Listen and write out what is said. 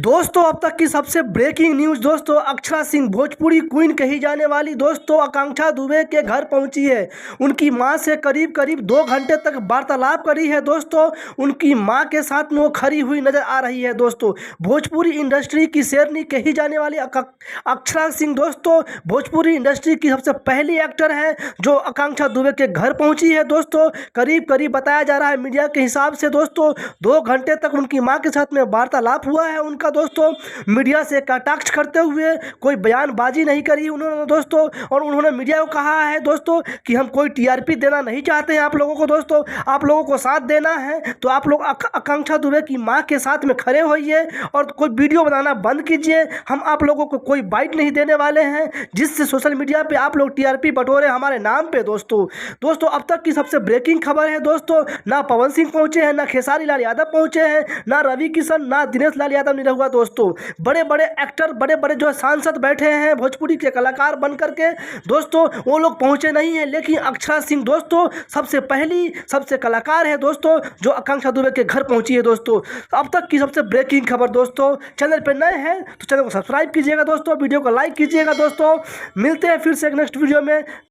दोस्तों अब तक की सबसे ब्रेकिंग न्यूज दोस्तों, अक्षरा सिंह भोजपुरी क्वीन कही जाने वाली दोस्तों आकांक्षा दुबे के घर पहुंची है। उनकी मां से करीब करीब 2 घंटे तक वार्तालाप करी है दोस्तों। उनकी मां के साथ में वो खड़ी हुई नजर आ रही है दोस्तों। भोजपुरी इंडस्ट्री की शेरनी कही जाने वाली अक्षरा सिंह दोस्तों भोजपुरी इंडस्ट्री की सबसे पहली एक्टर है जो आकांक्षा दुबे के घर पहुंची है दोस्तों। करीब करीब बताया जा रहा है मीडिया के हिसाब से दोस्तों 2 घंटे तक उनकी मां के साथ में वार्तालाप हुआ है उनका दोस्तों। मीडिया से कटाक्ष करते हुए कोई बयानबाजी नहीं करी उन्होंने दोस्तों। और उन्होंने मीडिया को कहा है दोस्तों कि हम कोई टीआरपी देना नहीं चाहते हैं आप लोगों को दोस्तों। आप लोगों को साथ देना है तो आप लोग आकांक्षा दुबे की मां के साथ में खड़े होइए और कोई वीडियो बनाना बंद कीजिए। हम आप लोगों को कोई बाइट नहीं देने वाले हैं जिससे सोशल मीडिया पे आप लोग टीआरपी बटोरे हमारे नाम पे दोस्तों अब तक की सबसे ब्रेकिंग खबर है दोस्तों। ना पवन सिंह पहुंचे हैं, ना खेसारी लाल यादव पहुंचे हैं, ना रवि किशन, ना दिनेश लाल यादव नहीं हुआ दोस्तों। बड़े बड़े एक्टर, बड़े बड़े जो सांसद बैठे हैं भोजपुरी के कलाकार बन करके दोस्तों, वो लोग पहुंचे नहीं हैं। लेकिन अक्षरा सिंह दोस्तों सबसे कलाकार है दोस्तों जो आकांक्षा दुबे के घर पहुंची है दोस्तों। अब तक की सबसे ब्रेकिंग खबर दोस्तों। चैनल पर नए हैं तो चैनल को सब्सक्राइब कीजिएगा दोस्तों, वीडियो को लाइक कीजिएगा दोस्तों। मिलते हैं फिर से एक नेक्स्ट वीडियो में।